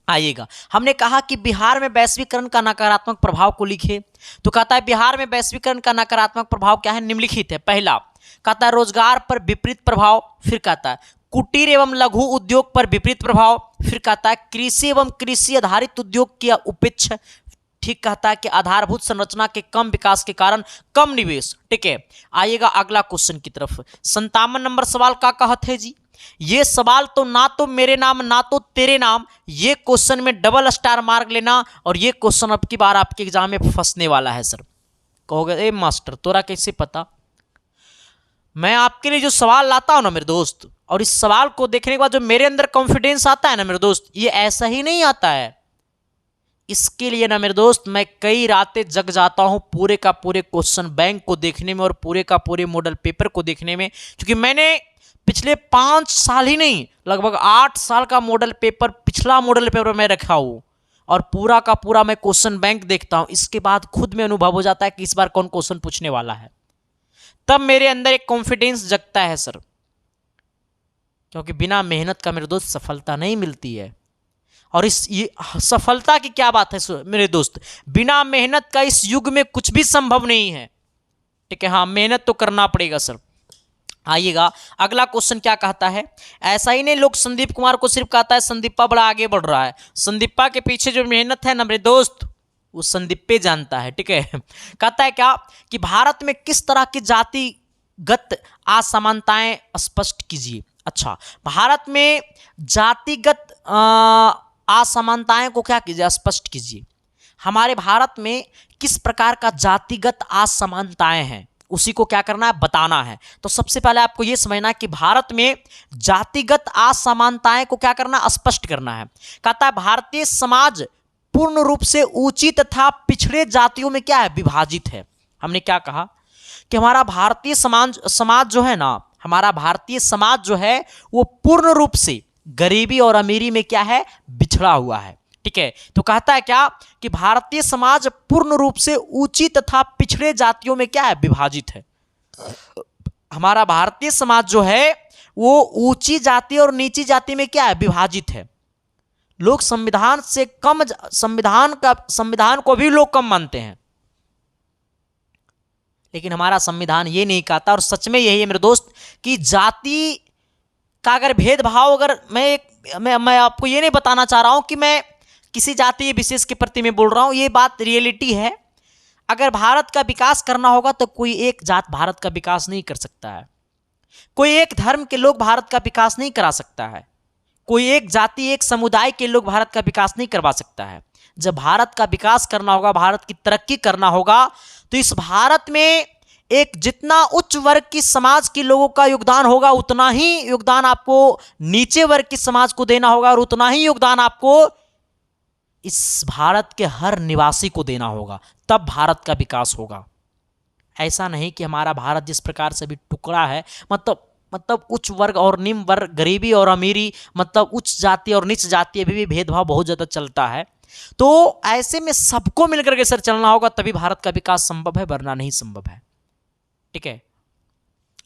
आइएगा, हमने कहा कि बिहार में वैश्वीकरण का नकारात्मक प्रभाव को लिखे। तो कहता है बिहार में वैश्वीकरण का नकारात्मक प्रभाव क्या है, निम्नलिखित है। पहला, कहता है रोजगार पर विपरीत प्रभाव। फिर कहता है कुटीर एवं लघु उद्योग पर विपरीत प्रभाव। फिर कहता है कृषि एवं कृषि आधारित उद्योग की उपेक्षा। ठीक, कहता है कि आधारभूत संरचना के कम विकास के कारण कम निवेश। ठीक है, आइएगा अगला क्वेश्चन की तरफ। 57 नंबर सवाल का कहत है जी, ये सवाल तो ना तो मेरे नाम ना तो तेरे नाम, ये क्वेश्चन में डबल स्टार मार्क लेना। और ये क्वेश्चन अब की बार आपके एग्जाम में फंसने वाला है सर। कहोगे ए मास्टर तोरा कैसे पता, मैं आपके लिए जो सवाल लाता हूं ना मेरे दोस्त, और इस सवाल को देखने के बाद जो मेरे अंदर कॉन्फिडेंस आता है ना मेरे दोस्त, ये ऐसा ही नहीं आता है। इसके लिए ना मेरे दोस्त मैं कई रातें जग जाता हूं पूरे का पूरे क्वेश्चन बैंक को देखने में और पूरे का पूरे मॉडल पेपर को देखने में, क्योंकि मैंने पिछले 5 साल ही नहीं, लगभग 8 साल का मॉडल पेपर, पिछला मॉडल पेपर मैं रखा हूं और पूरा का पूरा मैं क्वेश्चन बैंक देखता हूं। इसके बाद खुद में अनुभव हो जाता है कि इस बार कौन क्वेश्चन पूछने वाला है, तब मेरे अंदर एक कॉन्फिडेंस जगता है सर। क्योंकि बिना मेहनत का मेरे दोस्त सफलता नहीं मिलती है। और ये सफलता की क्या बात है मेरे दोस्त, बिना मेहनत का इस युग में कुछ भी संभव नहीं है। ठीक है, हाँ मेहनत तो करना पड़ेगा सर। आइएगा अगला क्वेश्चन क्या कहता है, ऐसा ही नहीं लोग संदीप कुमार को सिर्फ कहता है संदीपा बड़ा आगे बढ़ रहा है, संदीपा के पीछे जो मेहनत है ना मेरे दोस्त, वो संदीपे जानता है। ठीक है, कहता है क्या कि भारत में किस तरह की जातिगत असमानताएं स्पष्ट कीजिए। अच्छा, भारत में जातिगत असमानताएं को क्या कीजिए, स्पष्ट कीजिए। हमारे भारत में किस प्रकार का जातिगत असमानताएं हैं, उसी को क्या करना है, बताना है। तो सबसे पहले आपको यह समझना है कि भारत में जातिगत असमानताएं को क्या करना, स्पष्ट करना है। कहता है भारतीय समाज पूर्ण रूप से ऊंची तथा पिछड़े जातियों में क्या है, विभाजित है। हमने क्या कहा कि हमारा भारतीय समाज जो है ना, हमारा भारतीय समाज जो है वो पूर्ण रूप से गरीबी और अमीरी में क्या है, बिछड़ा हुआ है। ठीक है, तो कहता है क्या कि भारतीय समाज पूर्ण रूप से ऊंची तथा पिछड़े जातियों में क्या है, विभाजित है। हमारा भारतीय समाज जो है वो ऊंची जाति और नीची जाति में क्या है, विभाजित है। लोग संविधान से कम, संविधान को भी लोग कम मानते हैं, लेकिन हमारा संविधान ये नहीं कहता। और सच में यही है मेरे दोस्त कि जाति का अगर भेदभाव, अगर मैं आपको ये नहीं बताना चाह रहा हूं कि मैं किसी जाति विशेष के प्रति में बोल रहा हूं, ये बात रियलिटी है। अगर भारत का विकास करना होगा तो कोई एक जात भारत का विकास नहीं कर सकता है, कोई एक धर्म के लोग भारत का विकास नहीं करा सकता है, कोई एक जाति एक समुदाय के लोग भारत का विकास नहीं करवा सकता है। जब भारत का विकास करना होगा, भारत की तरक्की करना होगा, तो इस भारत में एक जितना उच्च वर्ग की समाज के लोगों का योगदान होगा, उतना ही योगदान आपको नीचे वर्ग की समाज को देना होगा, और उतना ही योगदान आपको इस भारत के हर निवासी को देना होगा, तब भारत का विकास होगा। ऐसा नहीं कि हमारा भारत जिस प्रकार से भी टुकड़ा है, मतलब उच्च वर्ग और निम्न वर्ग, गरीबी और अमीरी, मतलब उच्च जाति और नीच जाति, अभी भी भेदभाव बहुत ज़्यादा चलता है। तो ऐसे में सबको मिलकर के सर चलना होगा, तभी भारत का विकास संभव है, वरना नहीं संभव है। ठीक है,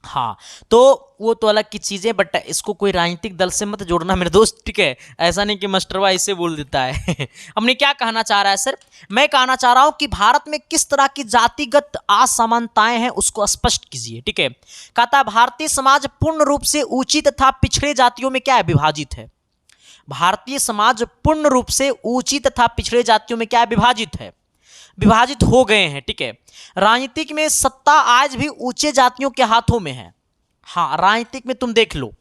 हाँ, तो वो तो अलग की चीज़ें, बट इसको कोई राजनीतिक दल से मत जोड़ना मेरे दोस्त। ठीक है, ऐसा नहीं कि मास्टरवा इससे बोल देता है। हमने क्या कहना चाह रहा है सर? मैं कहना चाह रहा हूं कि भारत में किस तरह की जातिगत असमानताएं हैं उसको स्पष्ट कीजिए। ठीक है, कहता है भारतीय समाज पूर्ण रूप से ऊंची तथा पिछड़े जातियों में क्या है? विभाजित है। भारतीय समाज पूर्ण रूप से ऊंची तथा पिछड़े जातियों में क्या है? विभाजित है, विभाजित हो गए हैं। ठीक है, राजनीतिक में सत्ता आज भी ऊंचे जातियों के हाथों में है। हाँ, राजनीतिक में तुम देख लो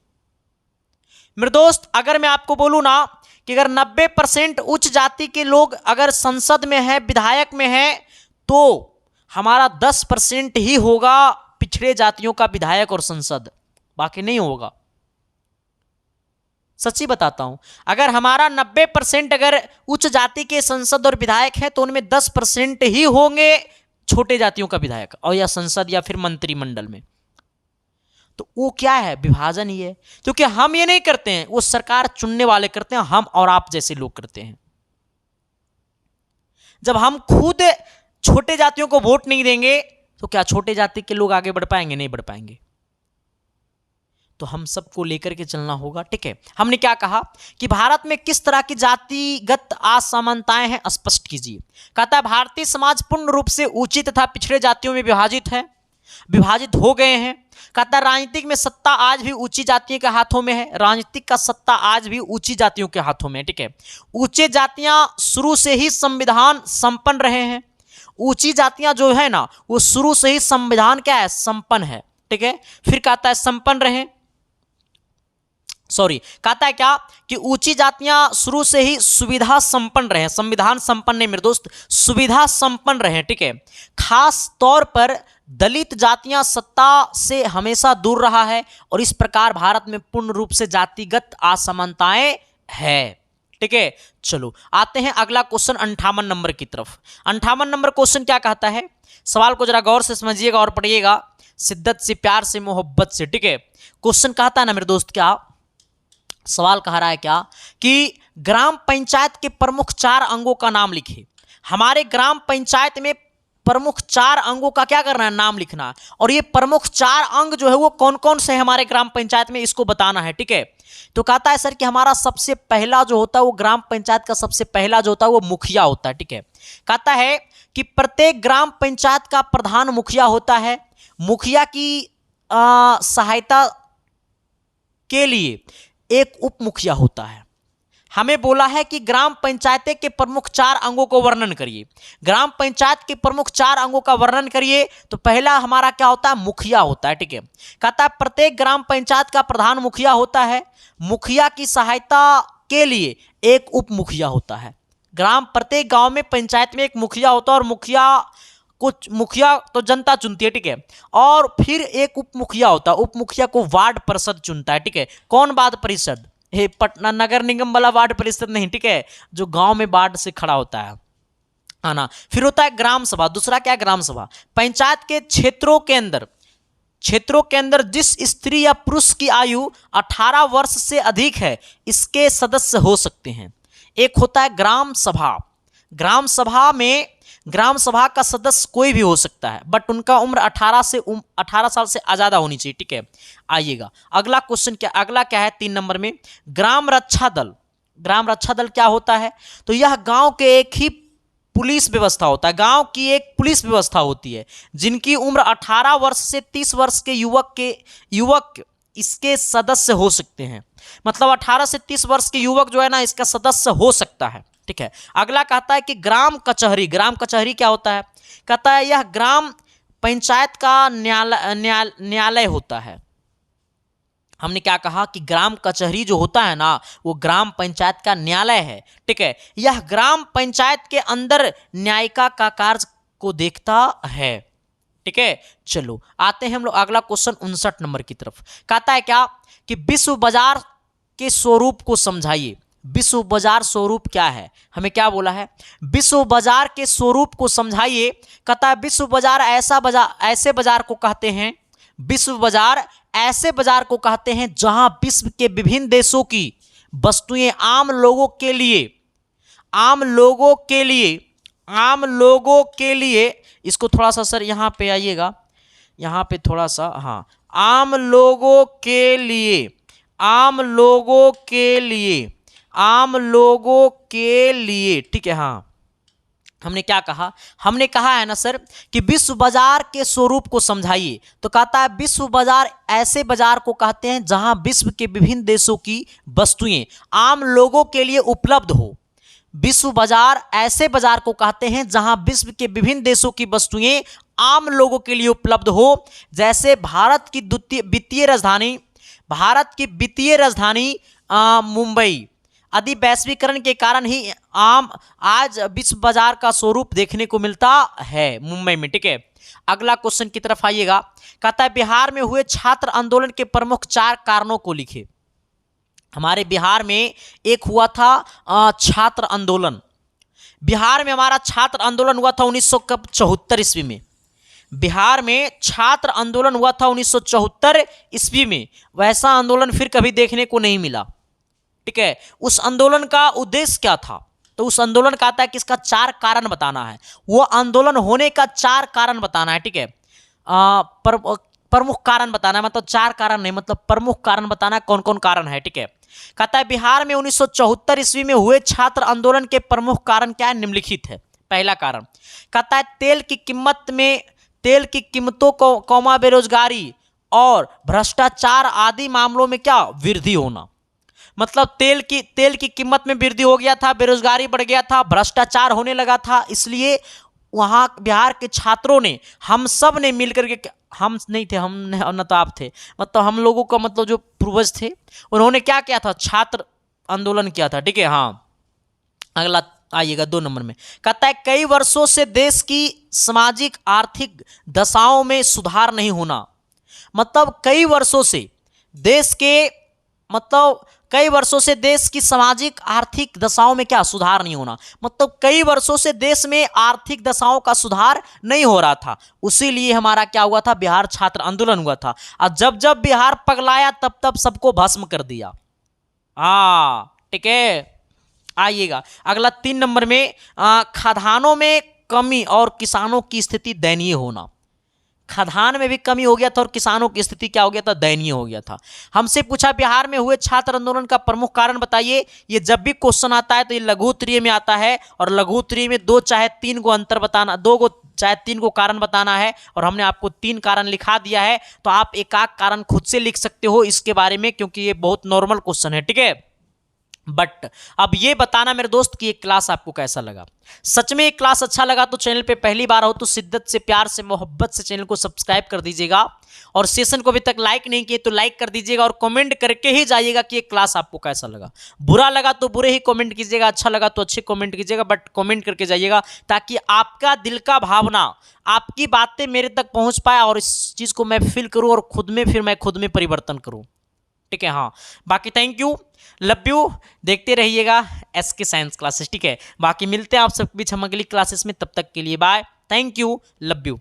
मेरे दोस्त, अगर मैं आपको बोलूं ना कि अगर 90% उच्च जाति के लोग अगर संसद में है, विधायक में है, तो हमारा 10% ही होगा पिछड़े जातियों का विधायक और संसद, बाकी नहीं होगा। सच्ची बताता हूं, अगर हमारा 90% अगर उच्च जाति के संसद और विधायक हैं, तो उनमें 10% ही होंगे छोटे जातियों का विधायक, और या संसद या फिर मंत्रिमंडल में। तो वो क्या है? विभाजन ही है, क्योंकि हम ये नहीं करते हैं, वो सरकार चुनने वाले करते हैं, हम और आप जैसे लोग करते हैं। जब हम खुद छोटे जातियों को वोट नहीं देंगे, तो क्या छोटे जाति के लोग आगे बढ़ पाएंगे? नहीं बढ़ पाएंगे। तो हम सबको लेकर के चलना होगा। ठीक है, हमने क्या कहा कि भारत में किस तरह की जातिगत असमानताएं हैं, स्पष्ट कीजिए। कहता है भारतीय समाज पूर्ण रूप से ऊंची तथा पिछड़े जातियों में विभाजित है, विभाजित हो गए हैं। कहता है राजनीतिक में सत्ता आज भी ऊंची जातियों के हाथों में है, राजनीतिक का सत्ता आज भी ऊंची जातियों के हाथों में है। ठीक है, ऊंचे जातियां शुरू से ही संविधान संपन्न रहे हैं। ऊंची जातियां जो है ना, वो शुरू से ही संविधान क्या है? संपन्न है। ठीक है, फिर कहता है संपन्न रहे, कहता है क्या कि ऊंची जातियां शुरू से ही सुविधा संपन्न रहे, संविधान संपन्न नहीं मेरे दोस्त, सुविधा संपन्न रहे। ठीक है, खास तौर पर दलित जातियां सत्ता से हमेशा दूर रहा है, और इस प्रकार भारत में पूर्ण रूप से जातिगत असमानताएं है। ठीक है, चलो आते हैं अगला क्वेश्चन 58 नंबर की तरफ। 58 नंबर क्वेश्चन क्या कहता है? सवाल को जरा गौर से समझिएगा और पढ़िएगा, शिद्दत से, प्यार से, मोहब्बत से। ठीक है, क्वेश्चन कहता है ना मेरे दोस्त, क्या सवाल कह रहा है क्या कि ग्राम पंचायत के प्रमुख 4 अंगों का नाम लिखे। हमारे ग्राम पंचायत में प्रमुख 4 अंगों का क्या करना है? नाम लिखना है, और ये प्रमुख 4 अंग जो है वो कौन कौन से है हमारे ग्राम पंचायत में, इसको बताना है। ठीक है, तो कहता है सर कि हमारा सबसे पहला जो होता है वो ग्राम पंचायत का सबसे पहला जो होता है वो मुखिया होता है। ठीक है, कहता है कि प्रत्येक ग्राम पंचायत का प्रधान मुखिया होता है। मुखिया की सहायता के लिए एक उप मुखिया होता है। हमें बोला है कि ग्राम पंचायत के प्रमुख 4 अंगों को वर्णन करिए। ग्राम पंचायत के प्रमुख 4 अंगों का वर्णन करिए, तो पहला हमारा क्या होता है? मुखिया होता है। ठीक है, कहता है प्रत्येक ग्राम पंचायत का प्रधान मुखिया होता है। मुखिया की सहायता के लिए एक उप मुखिया होता है। प्रत्येक गांव में, पंचायत में एक मुखिया होता है, और मुखिया तो जनता चुनती है। ठीक है, और फिर एक उप मुखिया होता है। उप मुखिया को वार्ड परिषद चुनता है। ठीक है, कौन वार्ड परिषद? हे, पटना नगर निगम वाला वार्ड परिषद नहीं। ठीक है, जो गांव में वार्ड से खड़ा होता है ना। फिर होता है ग्राम सभा। दूसरा क्या है? ग्राम सभा। पंचायत के क्षेत्रों के अंदर जिस स्त्री या पुरुष की आयु 18 वर्ष से अधिक है, इसके सदस्य हो सकते हैं। एक होता है ग्राम सभा। ग्राम सभा का सदस्य कोई भी हो सकता है, बट उनका उम्र 18 साल से ज़्यादा होनी चाहिए। ठीक है, आइएगा अगला क्वेश्चन अगला क्या है? 3 नंबर में ग्राम रक्षा दल। ग्राम रक्षा दल क्या होता है? तो यह गांव के एक ही पुलिस व्यवस्था होता है। गांव की एक पुलिस व्यवस्था होती है, जिनकी उम्र 18 वर्ष से 30 वर्ष के युवक इसके सदस्य हो सकते हैं। मतलब 18 से 30 वर्ष के युवक जो है ना, इसका सदस्य हो सकता है। ठीक है, अगला कहता है कि ग्राम कचहरी। ग्राम कचहरी क्या होता है? कहता है यह ग्राम पंचायत का न्यायालय होता है। हमने क्या कहा कि ग्राम कचहरी जो होता है ना वो ग्राम पंचायत का न्यायालय है। ठीक है, यह ग्राम पंचायत के अंदर न्यायिका का कार्य को देखता है। ठीक है, चलो आते हैं हम लोग अगला क्वेश्चन 59 नंबर की तरफ। कहता है क्या कि विश्व बाजार के स्वरूप को समझाइए। विश्व बाजार स्वरूप क्या है, हमें क्या बोला है, विश्व बाजार के स्वरूप को समझाइए। कहता है विश्व बाजार ऐसे बाजार को कहते हैं, विश्व बाजार ऐसे बाजार को कहते हैं जहां विश्व के विभिन्न देशों की वस्तुएं आम लोगों के लिए इसको थोड़ा सा सर यहाँ पे आइएगा, यहाँ पे थोड़ा सा, हाँ, आम लोगों के लिए, ठीक है। हाँ, हमने क्या कहा, हमने कहा है ना सर कि विश्व बाजार के स्वरूप को समझाइए। तो कहता है विश्व बाजार ऐसे बाजार को कहते हैं जहां विश्व के विभिन्न देशों की वस्तुएं आम लोगों के लिए उपलब्ध हो। विश्व बाजार ऐसे बाजार को कहते हैं जहां विश्व के विभिन्न देशों की वस्तुएं आम लोगों के लिए उपलब्ध हो। जैसे भारत की वित्तीय राजधानी मुंबई आदि वैश्वीकरण के कारण ही आज विश्व बाजार का स्वरूप देखने को मिलता है मुंबई में। ठीक है, अगला क्वेश्चन की तरफ आइएगा। कहता है बिहार में हुए छात्र आंदोलन के प्रमुख 4 कारणों को लिखे। हमारे बिहार में एक हुआ था छात्र आंदोलन। बिहार में हमारा छात्र आंदोलन हुआ था 1974 ईस्वी में। बिहार में छात्र आंदोलन हुआ था 1974 ईस्वी में। वैसा आंदोलन फिर कभी देखने को नहीं मिला। ठीक है, उस आंदोलन का उद्देश्य क्या था, तो उस आंदोलन का आता है कि इसका 4 कारण बताना है। वो आंदोलन होने का 4 कारण बताना है। ठीक है, प्रमुख कारण बताना है, मतलब 4 कारण नहीं, मतलब प्रमुख कारण बताना है, कौन कौन कारण है। ठीक है, कहता है बिहार में 1974 ईस्वी में हुए छात्र आंदोलन के प्रमुख कारण क्या है, निम्नलिखित है। पहला कारण कहता है तेल की कीमतों को बेरोजगारी और भ्रष्टाचार आदि मामलों में क्या वृद्धि होना। मतलब तेल की कीमत में वृद्धि हो गया था, बेरोजगारी बढ़ गया था, भ्रष्टाचार होने लगा था। इसलिए वहां बिहार के छात्रों ने, हम सब ने मिलकर के, हम नहीं थे, हम न तो आप थे, मतलब हम लोगों का मतलब जो पूर्वज थे उन्होंने क्या किया था, छात्र आंदोलन किया था। ठीक है, हाँ, अगला आइएगा 2 नंबर में। कहता है कई वर्षों से देश की सामाजिक आर्थिक दशाओं में सुधार नहीं होना। मतलब कई वर्षों से देश की सामाजिक आर्थिक दशाओं में क्या सुधार नहीं होना। मतलब कई वर्षों से देश में आर्थिक दशाओं का सुधार नहीं हो रहा था। उसीलिए हमारा क्या हुआ था, बिहार छात्र आंदोलन हुआ था। और जब बिहार पगलाया तब सबको भस्म कर दिया। हाँ, ठीक है, आइएगा अगला 3 नंबर में, खदानों में कमी और किसानों की स्थिति दयनीय होना। खदान में भी कमी हो गया था और किसानों की स्थिति क्या हो गया था, दयनीय हो गया था। हमसे पूछा बिहार में हुए छात्र आंदोलन का प्रमुख कारण बताइए। ये जब भी क्वेश्चन आता है तो ये लघु उत्तरीय में आता है, और लघु उत्तरीय में 2 चाहे 3 को अंतर बताना, 2 चाहे 3 को कारण बताना है, और हमने आपको 3 कारण लिखा दिया है। तो आप एक कारण खुद से लिख सकते हो इसके बारे में, क्योंकि ये बहुत नॉर्मल क्वेश्चन है। ठीक है, बट अब ये बताना मेरे दोस्त कि ये क्लास आपको कैसा लगा। सच में ये क्लास अच्छा लगा तो चैनल पे पहली बार हो तो शिद्दत से, प्यार से, मोहब्बत से चैनल को सब्सक्राइब कर दीजिएगा, और सेशन को अभी तक लाइक नहीं किए तो लाइक कर दीजिएगा, और कमेंट करके ही जाइएगा कि ये क्लास आपको कैसा लगा। बुरा लगा तो बुरे ही कमेंट कीजिएगा, अच्छा लगा तो अच्छे कमेंट कीजिएगा, बट कमेंट करके जाइएगा ताकि आपका दिल का भावना, आपकी बातें मेरे तक पहुंच पाए और इस चीज़ को मैं फील करूँ और मैं खुद में परिवर्तन करूँ। ठीक है, हाँ, बाकी थैंक यू, लव यू, देखते रहिएगा SK साइंस क्लासेस। ठीक है, बाकी मिलते हैं आप सब बीच हम अगली क्लासेस में, तब तक के लिए bye, thank you, love you.